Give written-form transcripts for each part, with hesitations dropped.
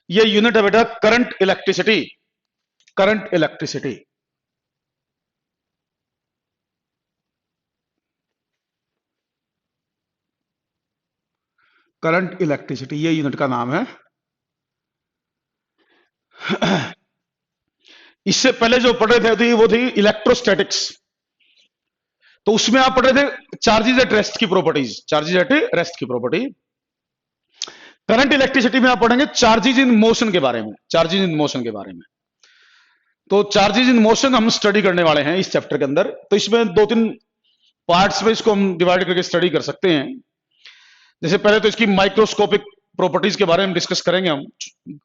ये यूनिट है बेटा current electricity. Current electricity, current electricity ये यूनिट का नाम है। इससे पहले जो पढ़ रहे थे वो थी इलेक्ट्रोस्टैटिक्स। तो उसमें आप पढ़ रहे थे चार्जेस एट रेस्ट की प्रॉपर्टीज, चार्जेस एट रेस्ट की प्रॉपर्टी। करंट इलेक्ट्रिसिटी में आप पढ़ेंगे चार्जेस इन मोशन के बारे में, चार्जेस इन मोशन के बारे में। तो चार्जेस इन मोशन हम स्टडी करने वाले हैं इस चैप्टर के अंदर। तो इसमें दो तीन पार्ट्स में इसको हम डिवाइड करके स्टडी कर सकते हैं। जैसे पहले तो इसकी माइक्रोस्कोपिक प्रॉपर्टीज के बारे में डिस्कस करेंगे हम,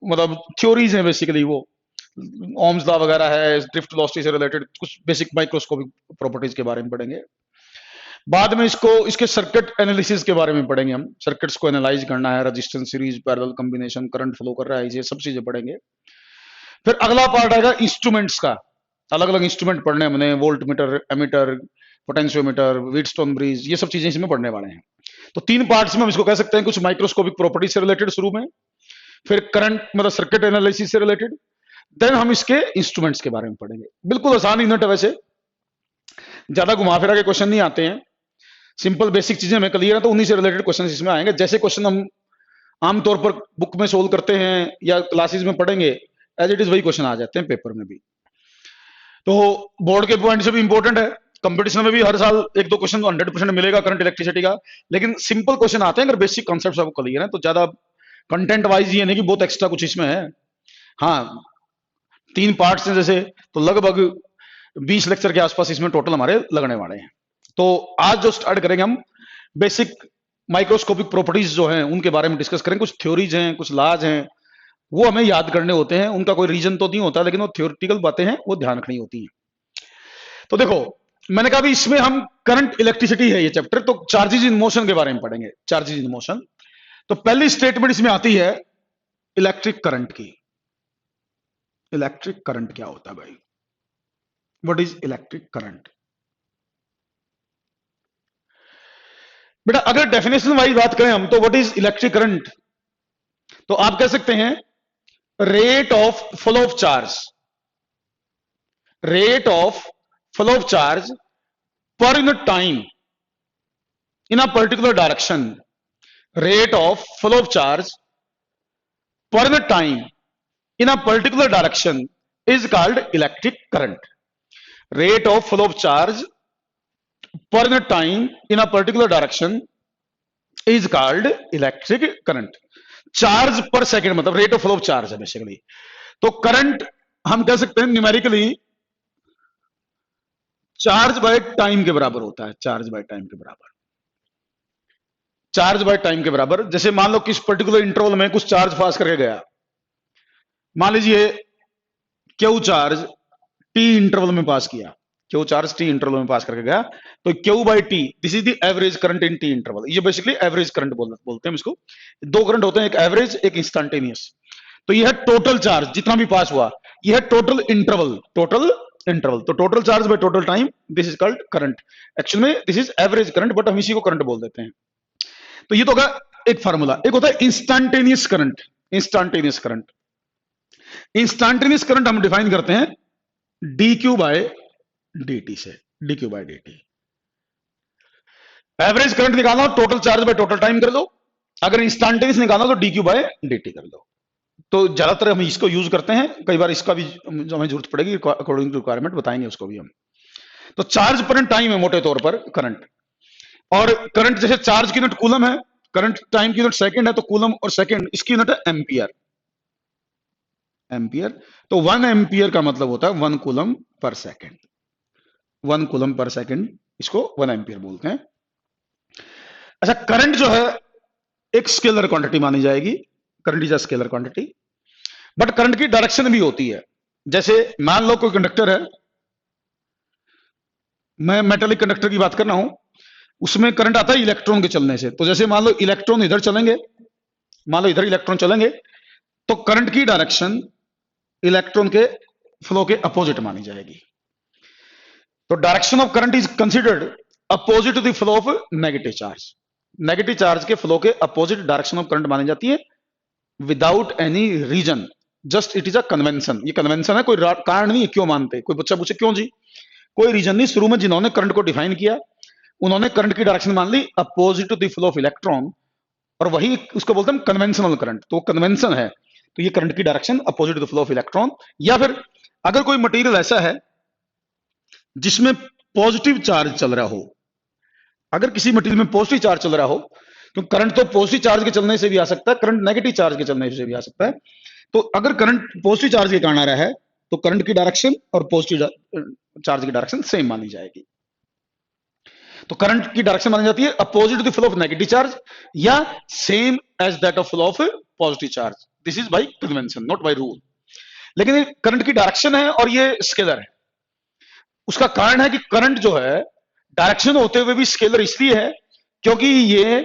मतलब थ्योरीज हैं बेसिकली वो, ओम्स लॉ वगैरह है, ड्रिफ्ट वेलोसिटी से रिलेटेड कुछ बेसिक माइक्रोस्कोपिक प्रॉपर्टीज के बारे में पढ़ेंगे। बाद में इसको इसके सर्किट एनालिसिस के बारे में पढ़ेंगे हम, सर्किट्स को एनालाइज करना है, resistance, series, parallel, combination, current flow कर रहा है, ये सब चीजें पढ़ेंगे। फिर अगला पार्ट आएगा इंस्ट्रूमेंट्स का, अलग अलग इंस्ट्रूमेंट पढ़ने हमने, voltmeter, ammeter, potentiometer, Wheatstone bridge, ये सब चीजें इसमें पढ़ने वाले हैं। तो तीन पार्ट्स में हम इसको कह सकते हैं, कुछ माइक्रोस्कोपिक प्रॉपर्टीज से रिलेटेड शुरू में, फिर करंट मतलब सर्किट एनालिसिस से रिलेटेड, देन हम इसके इंस्ट्रूमेंट्स के बारे में पढ़ेंगे। बिल्कुल आसान यूनिट है वैसे, ज्यादा घुमा फिरा के क्वेश्चन नहीं आते हैं, सिंपल बेसिक चीजें हमें क्लियर है तो उन्हीं से रिलेटेड क्वेश्चन इसमें आएंगे। जैसे क्वेश्चन हम आमतौर पर बुक में सोल्व करते हैं या क्लासेस में पढ़ेंगे, एज इट इज वही क्वेश्चन आ जाते हैं पेपर में भी। तो बोर्ड के पॉइंट से भी इंपॉर्टेंट है, कंपटीशन में भी हर साल एक दो क्वेश्चन 100% मिलेगा करंट इलेक्ट्रिसिटी का, लेकिन सिंपल क्वेश्चन आते हैं अगर बेसिक कॉन्सेप्ट आपको क्लियर है तो। ज्यादा कंटेंट वाइज ये नहीं कि बहुत एक्स्ट्रा कुछ इसमें है। हाँ, तीन पार्ट्स हैं जैसे, तो लगभग 20 लेक्चर के आसपास इसमें टोटल हमारे लगने वाले हैं। तो आज जो स्टार्ट करेंगे हम, बेसिक माइक्रोस्कोपिक प्रॉपर्टीज जो हैं उनके बारे में डिस्कस करेंगे। कुछ थ्योरीज हैं, कुछ लॉज हैं, वो हमें याद करने होते हैं, उनका कोई रीजन तो नहीं होता, लेकिन वो थ्योरेटिकल बातें हैं, वो ध्यान रखनी होती हैं। तो देखो, मैंने कहा भी इसमें हम करंट इलेक्ट्रिसिटी है ये चैप्टर, तो चार्जेस इन मोशन के बारे में पढ़ेंगे, चार्जेस इन मोशन। तो पहली स्टेटमेंट इसमें आती है इलेक्ट्रिक करंट की। इलेक्ट्रिक करंट क्या होता है भाई? What is electric current? बेटा अगर डेफिनेशन वाइज बात करें हम, तो व्हाट इज इलेक्ट्रिक करंट, तो आप कह सकते हैं rate of flow of charge, rate of flow of charge per unit time in a particular direction, rate of flow of charge per unit time in a particular direction is called electric current. Rate of flow of charge per unit time in a particular direction is called electric current. Charge पर second मतलब rate of flow of charge है basically. तो current हम कह सकते हैं numerically charge by time के बराबर होता है, चार्ज बाय टाइम के बराबर, चार्ज बाय टाइम के बराबर। जैसे मान लो किस पर्टिकुलर इंटरवल में कुछ चार्ज पास करके गया, मान लीजिए क्यू चार्ज टी इंटरवल में पास किया, क्यू चार्ज टी इंटरवल में पास करके गया, तो Q by T this is the average current in T interval. ये बेसिकली एवरेज करंट बोलते हैं इसको। दो करंट होते हैं, एक एवरेज एक इंस्टेंटेनियस। तो यह है टोटल चार्ज जितना भी पास हुआ, यह है टोटल इंटरवल, टोटल इंटरवल। तो total charge by total time, this is called current. Actual में this is average current, but हम इसी को करंट बोल देते हैं। तो ये तो होगा एक फार्मूला। एक होता है instantaneous current, instantaneous current. Instantaneous current हम डिफाइन करते हैं D Q by D T से, D Q by D T. Average current निकालना हो total charge by total time कर लो, अगर इंस्टेंटेनियस निकालना तो D Q by D T कर लो। तो ज्यादातर हम इसको यूज करते हैं, कई बार इसका भी जो हमें जरूरत पड़ेगी अकॉर्डिंग टू रिक्वायरमेंट बताएंगे उसको भी हम। तो चार्ज पर टाइम है मोटे तौर पर करंट, और करंट जैसे चार्ज की यूनिट कूलम है, करंट टाइम की यूनिट सेकंड है, तो कूलम और सेकंड इसकी यूनिट है एम्पियर, एम्पियर। तो 1 एम्पियर का मतलब होता है 1 coulomb per second, 1 coulomb per second, इसको 1 एम्पियर बोलते हैं। अच्छा, करंट जो है एक स्केलर क्वांटिटी मानी जाएगी, current is a scalar quantity, but current की डायरेक्शन भी होती है। जैसे मान लो कोई कंडक्टर है, मैं मेटालिक कंडक्टर की बात कर रहा हूं, उसमें करंट आता है इलेक्ट्रॉन के चलने से। तो जैसे मान लो इलेक्ट्रॉन इधर चलेंगे, मान लो इधर इलेक्ट्रॉन चलेंगे, तो करंट की डायरेक्शन इलेक्ट्रॉन के फ्लो के अपोजिट मानी जाएगी। तो direction of current is considered opposite to the flow of negative charge. Negative charge के फ्लो के अपोजिट डायरेक्शन ऑफ करंट मानी जाती है without any reason, just it is a convention. ये कन्वेंशन है, कोई कारण नहीं है क्यों मानते। कोई बच्चा पूछे क्यों जी, कोई रीजन नहीं। शुरू में जिन्होंने करंट को डिफाइन किया उन्होंने करंट की डायरेक्शन मान ली opposite to the flow of electron, और वही उसको बोलते हैं कन्वेंशनल करंट। तो कन्वेंशन है, तो ये करंट की direction opposite to the flow of electron. या फिर अगर कोई मटेरियल ऐसा है जिसमें पॉजिटिव चार्ज चल रहा हो, अगर किसी मटेरियल में पॉजिटिव चार्ज चल रहा हो, तो करंट तो पॉजिटिव चार्ज के चलने से भी आ सकता है, करंट नेगेटिव चार्ज के चलने से भी आ सकता है। तो अगर करंट पॉजिटिव चार्ज के कारण आ रहा है तो करंट की डायरेक्शन और पॉजिटिव चार्ज की डायरेक्शन सेम मानी जाएगी। तो करंट की डायरेक्शन मानी जाती है opposite to the flow of negative charge या same as that of flow of positive charge. This is by convention, not by rule. लेकिन ये करंट की डायरेक्शन है और ये स्केलर है। उसका कारण है कि करंट जो है डायरेक्शन होते हुए भी स्केलर इसलिए है क्योंकि ये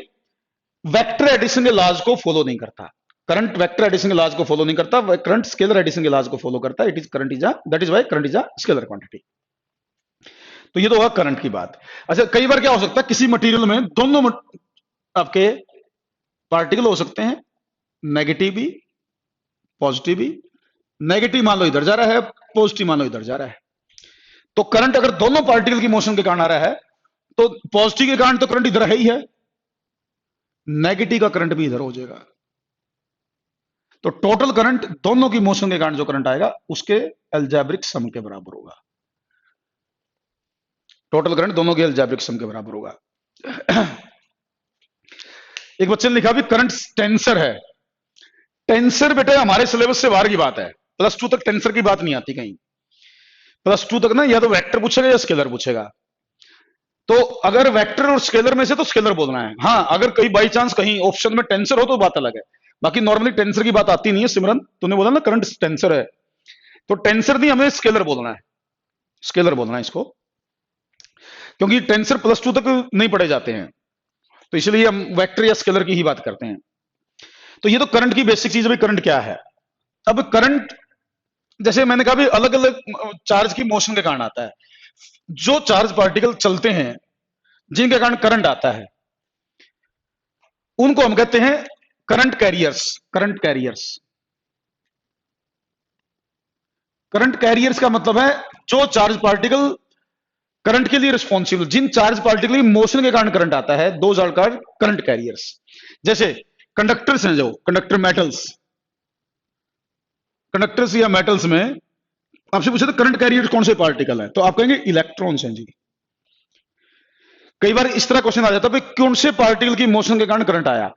वेक्टर एडिशन के लॉज को फॉलो नहीं करता। करंट वेक्टर एडिशन के लॉज को फॉलो नहीं करता, करंट स्केलर एडिशन के लॉज को फॉलो करता है। It is current is that is why current is a scalar quantity. तो ये तो होगा करंट की बात। अच्छा, कई बार क्या हो सकता है, किसी मटेरियल में दोनों आपके पार्टिकल हो सकते हैं, नेगेटिव भी पॉजिटिव भी। नेगेटिव मान लो इधर जा रहा है, पॉजिटिव मान लो इधर जा रहा है। तो करंट अगर दोनों पार्टिकल की मोशन के कारण आ रहा है तो पॉजिटिव के कारण तो करंट इधर है ही है, नेगेटिव का करंट भी इधर हो जाएगा। तो टोटल करंट दोनों की मोशन के कारण जो करंट आएगा उसके अलजेब्रिक सम के बराबर होगा। टोटल करंट दोनों के अलजेब्रिक सम के बराबर होगा। एक बच्चे ने लिखा भी करंट टेंसर है। टेंसर बेटे हमारे सिलेबस से बाहर की बात है। प्लस 2 तक टेंसर की बात नहीं आती कहीं। प्लस 2 तक ना या तो वेक्टर पूछेगा या स्केलर पूछेगा। तो अगर वेक्टर और स्केलर में से तो स्केलर बोलना है। हाँ, अगर कहीं बाई चांस कहीं ऑप्शन में टेंसर हो तो बात अलग है, बाकी नॉर्मली टेंसर की बात आती नहीं है। सिमरन तूने बोला ना करंट टेंसर है, तो टेंसर नहीं, हमें स्केलर बोलना है। स्केलर बोलना है इसको, क्योंकि टेंसर प्लस 2 तक नहीं पढ़े जाते हैं, तो इसलिए हम वेक्टर या स्केलर की ही बात करते हैं। तो ये तो करंट की बेसिक चीज है, भाई करंट क्या है। अब करंट जैसे मैंने कहा भी अलग अलग चार्ज की मोशन के कारण आता है। जो चार्ज पार्टिकल चलते हैं जिनके कारण करंट आता है उनको हम कहते हैं current carriers. Current carriers, current carriers का मतलब है जो चार्ज पार्टिकल करंट के लिए रिस्पॉन्सिबल, जिन चार्ज पार्टिकल की मोशन के कारण करंट आता है, दो आर कॉल्ड करंट कैरियर्स। जैसे कंडक्टर्स हैं, जो कंडक्टर मेटल्स, कंडक्टर्स या मेटल्स में आपसे पूछे तो करंट कैरियर कौन से पार्टिकल है, तो आप कहेंगे इलेक्ट्रॉन्स हैं जी। कई बार इस तरह क्वेश्चन आ जाता है कौन से पार्टिकल की मोशन के कारण करंट आया,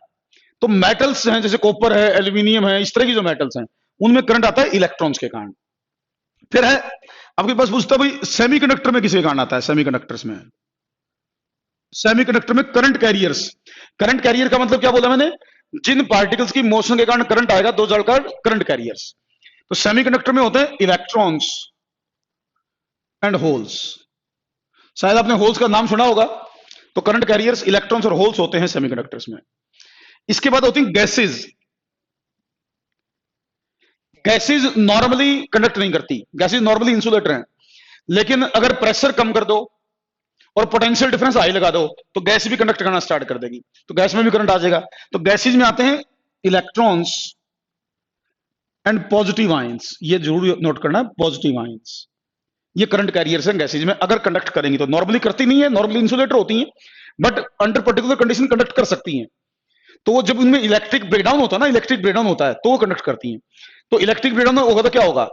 तो मेटल्स हैं जैसे कॉपर है, एल्यूमिनियम है, इस तरह की जो मेटल्स हैं उनमें करंट आता है इलेक्ट्रॉन्स के कारण। फिर है आपके पास पूछता है भाई सेमीकंडक्टर में किसके कारण आता है। सेमीकंडक्टर्स में, सेमीकंडक्टर में करंट कैरियर्स। करंट कैरियर का मतलब क्या बोला मैंने, जिन पार्टिकल्स की मोशन के कारण करंट आएगा दो आर कॉल्ड करंट कैरियर्स। तो सेमीकंडक्टर में होते हैं इलेक्ट्रॉन्स एंड होल्स। शायद आपने होल्स का नाम सुना होगा। तो करंट कैरियर्स इलेक्ट्रॉन्स और होल्स होते हैं सेमीकंडक्टर्स में। इसके बाद होती हैं गैसेज। गैसेज नॉर्मली कंडक्ट नहीं करती, गैसेज नॉर्मली इंसुलेटर हैं, लेकिन अगर प्रेशर कम कर दो और पोटेंशियल डिफरेंस हाई लगा दो तो गैस भी कंडक्ट करना स्टार्ट कर देगी, तो गैस में भी करंट आ जाएगा। तो गैसेज में आते हैं इलेक्ट्रॉन्स एंड पॉजिटिव आयंस। ये जरूर नोट करना, पॉजिटिव आयंस ये करंट कैरियर्स हैं गैसेज में। अगर कंडक्ट करेंगी तो, नॉर्मली करती नहीं है, नॉर्मली इंसुलेटर होती हैं, but under particular condition conduct कर सकती हैं। तो वो जब उनमें इलेक्ट्रिक ब्रेकडाउन होता है ना, इलेक्ट्रिक ब्रेकडाउन होता है तो वो कंडक्ट करती हैं। तो इलेक्ट्रिक ब्रेकडाउन होगा तो क्या होगा,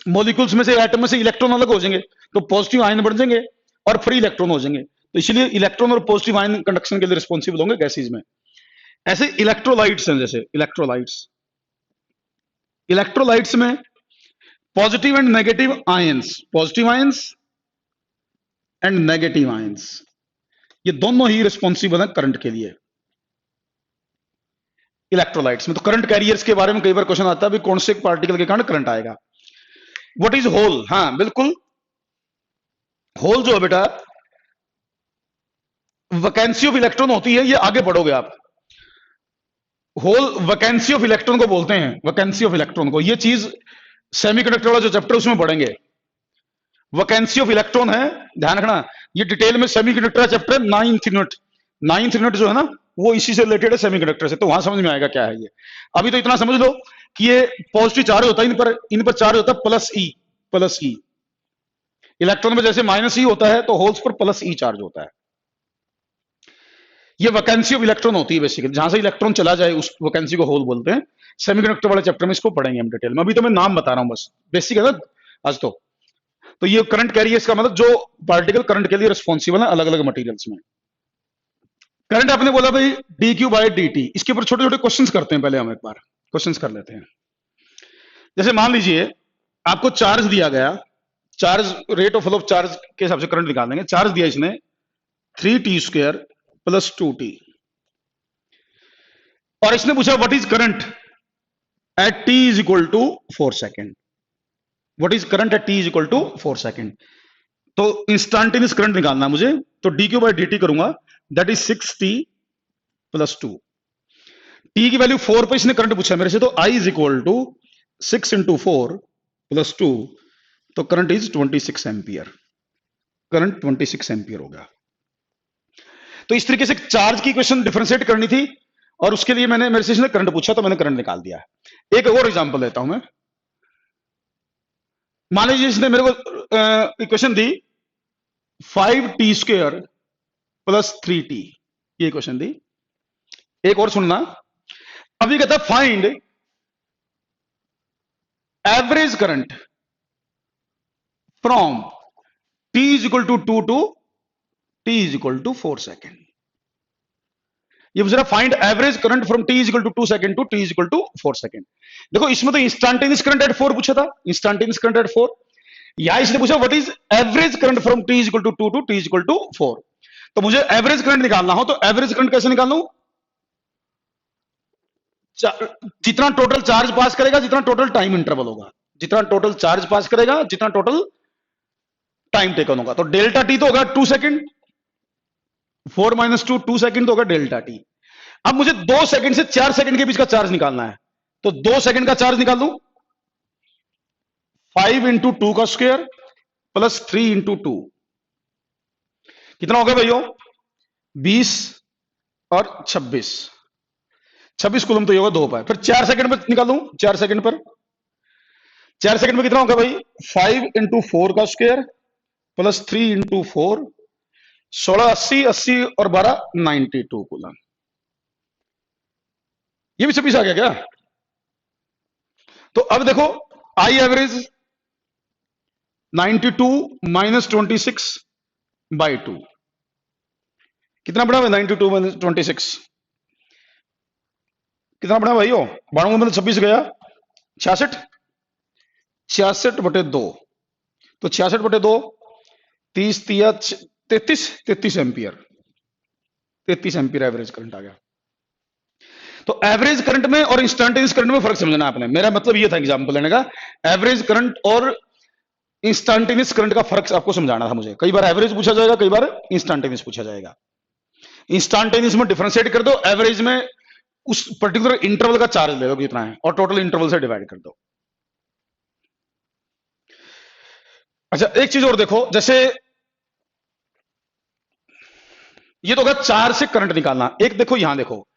मॉलिक्यूल्स में से, एटम में से इलेक्ट्रॉन अलग हो जाएंगे, तो पॉजिटिव आयन बढ़ जाएंगे और फ्री इलेक्ट्रॉन हो जाएंगे। तो इसलिए इलेक्ट्रॉन और पॉजिटिव आयन कंडक्शन के लिए रिस्पॉन्सिबल होंगे गैसेज में। ऐसे इलेक्ट्रोलाइट्स हैं, जैसे इलेक्ट्रोलाइट्स, इलेक्ट्रोलाइट्स में positive and negative ions, positive ions and negative ions, ये दोनों ही रिस्पॉन्सिबल हैं करंट के लिए इलेक्ट्रोलाइट्स में। तो करंट कैरियर्स के बारे में कई बार क्वेश्चन आता है, कौन से पार्टिकल के कारण करंट आएगा। व्हाट इज होल, हाँ बिल्कुल, होल जो है बेटा वैकेंसी ऑफ इलेक्ट्रॉन होती है, ये आगे पढ़ोगे आप। होल वैकेंसी ऑफ इलेक्ट्रॉन को बोलते हैं, वैकेंसी ऑफ इलेक्ट्रॉन को। ये चीज सेमीकंडक्टर वाला जो चैप्टर उसमें पढ़ेंगे, वैकेंसी ऑफ इलेक्ट्रॉन है, ध्यान रखना। ये डिटेल में सेमीकंडक्टर चैप्टर 9th यूनिट जो है ना वो इसी से रिलेटेड है, सेमीकंडक्टर से, तो वहां समझ में आएगा क्या है ये। अभी तो इतना समझ लो कि ये पॉजिटिव चार्ज होता है, इन पर चार्ज होता है प्लस ई। इलेक्ट्रॉन में जैसे माइनस ई होता है, तो होल्स पर प्लस ई चार्ज होता है। ये वैकेंसी ऑफ इलेक्ट्रॉन होती है बेसिकली, जहां से इलेक्ट्रॉन चला जाए उस वैकेंसी को होल बोलते हैं। सेमीकंडक्टर वाले चैप्टर में इसको पढ़ेंगे हम डिटेल में, अभी तो मैं नाम बता रहा हूं बस, बेसिक है ना आज तो ये करंट कैरी है, इसका मतलब जो पार्टिकल करंट के लिए रिस्पॉन्सिबल है अलग अलग मटेरियल्स में। करंट आपने बोला भाई D Q by D T, इसके ऊपर छोटे छोटे क्वेश्चन करते हैं, पहले हम एक बार क्वेश्चन कर लेते हैं। जैसे मान लीजिए आपको चार्ज दिया गया, charge rate of flow of charge के हिसाब से करंट निकाल देंगे। चार्ज दिया इसने 3t² + 2t, और इसने पूछा what is current eight t = 4 second. What is current eight t = 4 second. तो इंस्टेंटेनियस करंट निकालना है मुझे, तो dq बाई dt करूंगा, दैट इज 6t + 2। t की वैल्यू 4 पे इसने करंट पूछा मेरे से, तो I = 6 × 4 + 2, तो current is 26 ampere. Current 26 ampere हो गया। तो इस तरीके से चार्ज की इक्वेशन डिफरेंशिएट करनी थी, और उसके लिए मैंने मेरे से इसने करंट पूछा, तो मैंने करंट निकाल दिया। एक और एग्जांपल देता हूं मैं। मान लीजिए इसने मेरे को इक्वेशन दी 5t² + 3t, ये इक्वेशन दी। एक और सुनना, अभी कहता है find average current from t = 2 to t = 4 second. ये पूछ रहा find average current from t = 2 second to t = 4 second. देखो इसमें तो इंस्टेंटेनियस करंट एट 4 पूछा था, इंस्टेंटेनियस करंट एट 4। यहां इसने पूछा what is average current from t = 2 to t = 4। तो मुझे एवरेज करंट निकालना हो, तो एवरेज करंट कैसे निकालूं? जितना टोटल चार्ज पास करेगा, जितना टोटल टाइम इंटरवल होगा, जितना टोटल चार्ज पास करेगा, जितना टोटल टाइम टेकन होगा। तो डेल्टा टी तो होगा 2 सेकेंड, 4 - 2 2 सेकेंड तो होगा डेल्टा टी। अब मुझे 2 सेकेंड से 4 सेकेंड के बीच का चार्ज निकालना है, तो 2 सेकेंड का चार्ज निकाल दूं, 5 × 2 का स्क्वायर + 3 × 2, कितना हो गया भाइयों? 20 और 26, 26 कूलम तो ये होगा 2 पाए। फिर 4 सेकंड में निकालूं, 4 सेकंड पर, 4 सेकंड में कितना होगा भाई? 5 × 4 का स्क्वायर + 3 × 4, 16 80, 80 और 12 92 कूलम। ये भी 26 आ गया क्या? तो अब देखो आई एवरेज 92 - 26/2, कितना बड़ा है? 92 - 26 कितना बड़ा भाइयों? 92 में 26 गया, 66, 66/2, तो 66/2 30 × 33, 33 एम्पियर, 33 एम्पियर एवरेज करंट आ गया। तो एवरेज करंट में और इंस्टेंटेनियस करंट में फर्क समझना आपने, मेरा मतलब ये था एग्जांपल लेने का, एवरेज करंट और इंस्टेंटेनियस करंट का फर्क आपको समझाना था मुझे। कई बार एवरेज पूछा जाएगा, कई बार इंस्टेंटेनियस पूछा जाएगा। इंस्टेंटेनियस में डिफरेंशिएट कर दो, एवरेज में उस पर्टिकुलर इंटरवल का चार्ज ले लो कितना है, और टोटल इंटरवल से डिवाइड कर दो। अच्छा एक चीज और देखो, जैसे ये तो होगा चार्ज से करंट निकालना। एक देखो यहां देखो,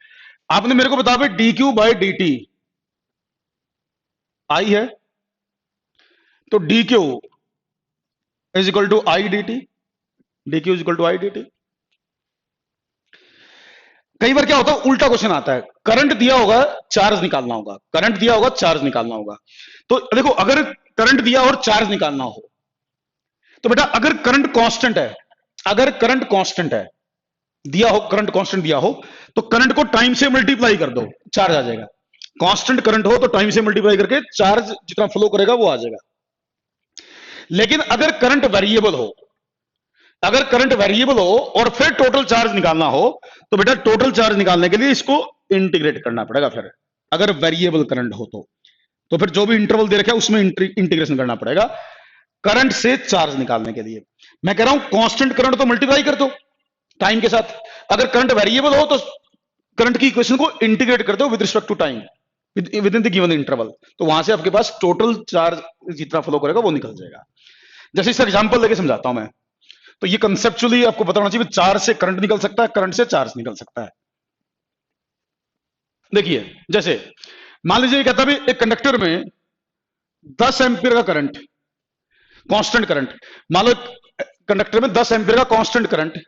आपने मेरे को बताया भाई dq बाई dt आई है, तो dq = I dt, dq = I dt। कई बार क्या होता है, उल्टा क्वेश्चन आता है, करंट दिया होगा चार्ज निकालना होगा, करंट दिया होगा चार्ज निकालना होगा। तो देखो अगर करंट दिया और चार्ज निकालना हो, तो बेटा अगर करंट कांस्टेंट है, अगर करंट कांस्टेंट है, दिया हो करंट कांस्टेंट दिया हो, तो करंट को टाइम से मल्टीप्लाई कर दो, चार्ज आ जाएगा। कांस्टेंट करंट हो तो टाइम से मल्टीप्लाई करके चार्ज जितना फ्लो करेगा वो आ जाएगा। लेकिन अगर करंट वेरिएबल हो, अगर करंट वेरिएबल हो और फिर टोटल चार्ज निकालना हो, तो बेटा टोटल चार्ज निकालने के लिए इसको इंटीग्रेट करना पड़ेगा। फिर अगर वेरिएबल करंट हो तो फिर जो भी इंटरवल दे रखा है उसमें इंटीग्रेशन करना पड़ेगा करंट से चार्ज निकालने के लिए। मैं कह रहा हूं कांस्टेंट करंट तो मल्टीप्लाई कर दो टाइम के साथ, अगर करंट वेरिएबल हो तो करंट की इक्वेशन को इंटीग्रेट कर दो with respect to time within the given interval, तो वहां से आपके पास टोटल चार्ज जितना फ्लो करेगा वो निकल जाएगा। जैसे इसका एग्जांपल लेके समझाता हूं मैं, तो ये कंसेप्चुअली आपको बताना चाहिए, चार्ज से करंट निकल सकता है, करंट से चार्ज निकल सकता है। देखिए जैसे मान लीजिए कहता है एक कंडक्टर में 10 एम्पीयर का करंट, कांस्टेंट करंट, मान लो कंडक्टर में 10 एम्पीयर का कांस्टेंट करंट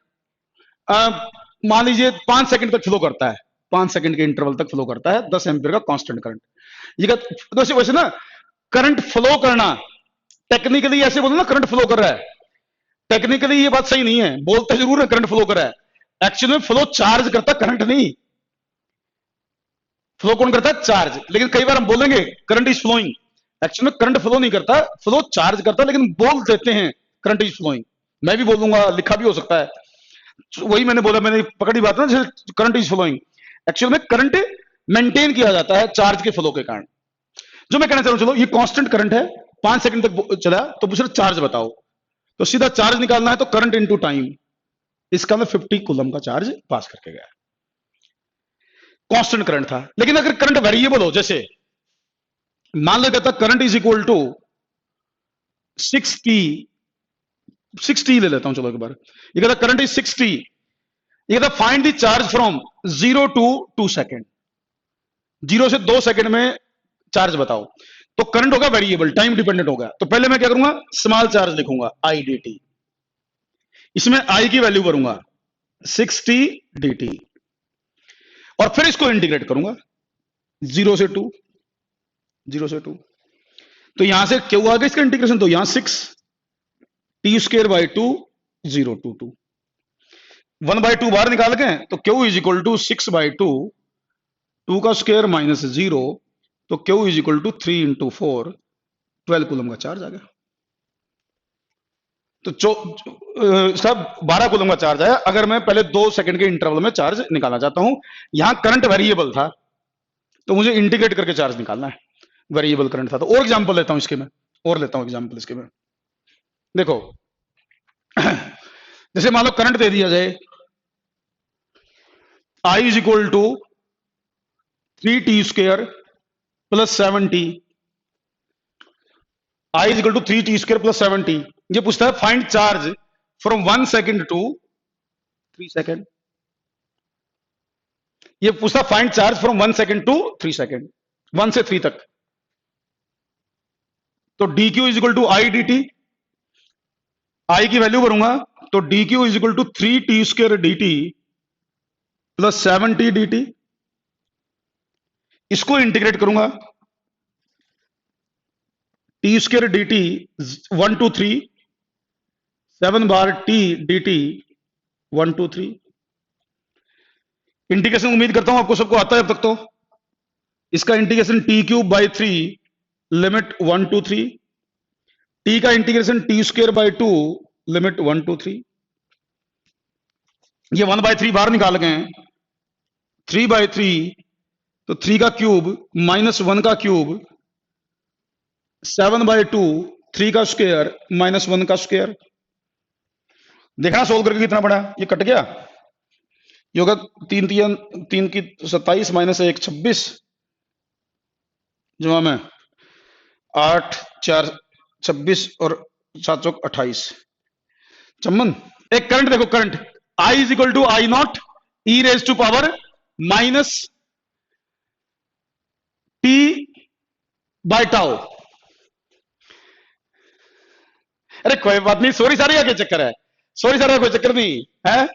मान लीजिए 5 सेकंड तक फ्लो करता है, 5 सेकंड के इंटरवल तक फ्लो करता है 10 एम्पीयर का कांस्टेंट करंट। ये वैसे वैसे ना करंट फ्लो करना, टेक्निकली ऐसे बोलो ना करंट फ्लो कर रहा है, टेक्निकली ये बात सही नहीं है, बोलते जरूर है करंट फ्लो कर रहा है, एक्चुअली में फ्लो चार्ज करता करंट नहीं। फ्लो कौन करता है? चार्ज। लेकिन कई बार हम बोलेंगे करंट इज फ्लोइंग, एक्चुअली में करंट फ्लो नहीं करता, फ्लो चार्ज करता है, लेकिन बोल देते हैं करंट इज फ्लोइंग। मैं भी बोल दूंगा, लिखा भी हो सकता है, वही मैंने बोला, मैंने पकड़ी बात ना, जैसे करंट इज फ्लोइंग, एक्चुअल में करंट मेंटेन किया जाता है चार्ज के फ्लो के कारण। जो मैं कहना चाह रहा हूं, चलो ये कांस्टेंट करंट है, 5 सेकंड तक चला, तो पूछ रहे चार्ज बताओ, तो सीधा चार्ज निकालना है, तो करंट इनटू टाइम, इसका मैं 50 कूलम का चार्ज पास करके गया, कांस्टेंट करंट था। लेकिन अगर करंट वेरिएबल हो, जैसे मान लो कहता current is equal to 6t ले लेता हूं, चलो एक बार, ये कहता करंट इज 6t, ये कहता find the charge from 0 to 2 second, 0 से 2 सेकेंड में चार्ज बताओ। तो करंट होगा वेरिएबल, टाइम डिपेंडेंट होगा, तो पहले मैं क्या करूंगा, स्मॉल चार्ज लिखूंगा आई डी टी, इसमें आई की वैल्यू करूंगा 6t dt, और फिर इसको इंटीग्रेट करूंगा 0 से 2, 0 से 2, तो यहां से क्या हुआ, इसका इंटीग्रेशन, तो यहां 6 t स्क्र बाई 2 0 to 2, 1/2 बाहर निकाल के, तो क्यू इज इक्वल टू 6/2, 2 का स्क्वायर माइनस 0, तो q is equal to 3 into 4, 12 coulomb का चार्ज आ गया। तो इसका 12 कूलम का चार्ज आया, अगर मैं पहले 2 सेकंड के इंटरवल में चार्ज निकालना चाहता हूं। यहां करंट वेरिएबल था, तो मुझे इंटीग्रेट करके चार्ज निकालना है, वेरिएबल करंट था। तो और एग्जांपल लेता हूं इसके में, और लेता हूं एग्जांपल इसके में, देखो जैसे मान लो करंट दे दिया जाए I is equal to 3t square plus 7t, I is equal to 3t square plus 7t। ये पूछता है find charge from 1 second to 3 second, ये पूछता है find charge from 1 second to 3 second, 1 से 3 तक। तो dq is equal to I D T, I की वैल्यू भरूंगा, तो dq is equal to 3t square dt plus 7t dt, इसको इंटीग्रेट करूंगा, t square dt 1 to 3, 7 bar t dt 1 to 3। Integration उम्मीद करता हूं आपको सबको आता है अब तक। तो इसका integration t cube by 3 limit 1 to 3, t का integration t square by 2 limit 1 to 3, ये 1/3 बाहर निकाल गए, 3/3, तो 3 का क्यूब माइनस 1 का क्यूब, 7/2, 3 का स्क्वायर माइनस 1 का स्क्वायर। देखना सोल्व करके कितना बड़ा, ये कट गया, ये होगा 3 की 27 माइनस 1 26, जमा में 8 4 26 और 7 चौक 28। चम्मन एक करंट देखो, current I is equal to I naught e raise to power minus T by tau. अरे कोई बात नहीं, सॉरी सारे क्या चक्कर है, सॉरी सारे कोई चक्कर नहीं है।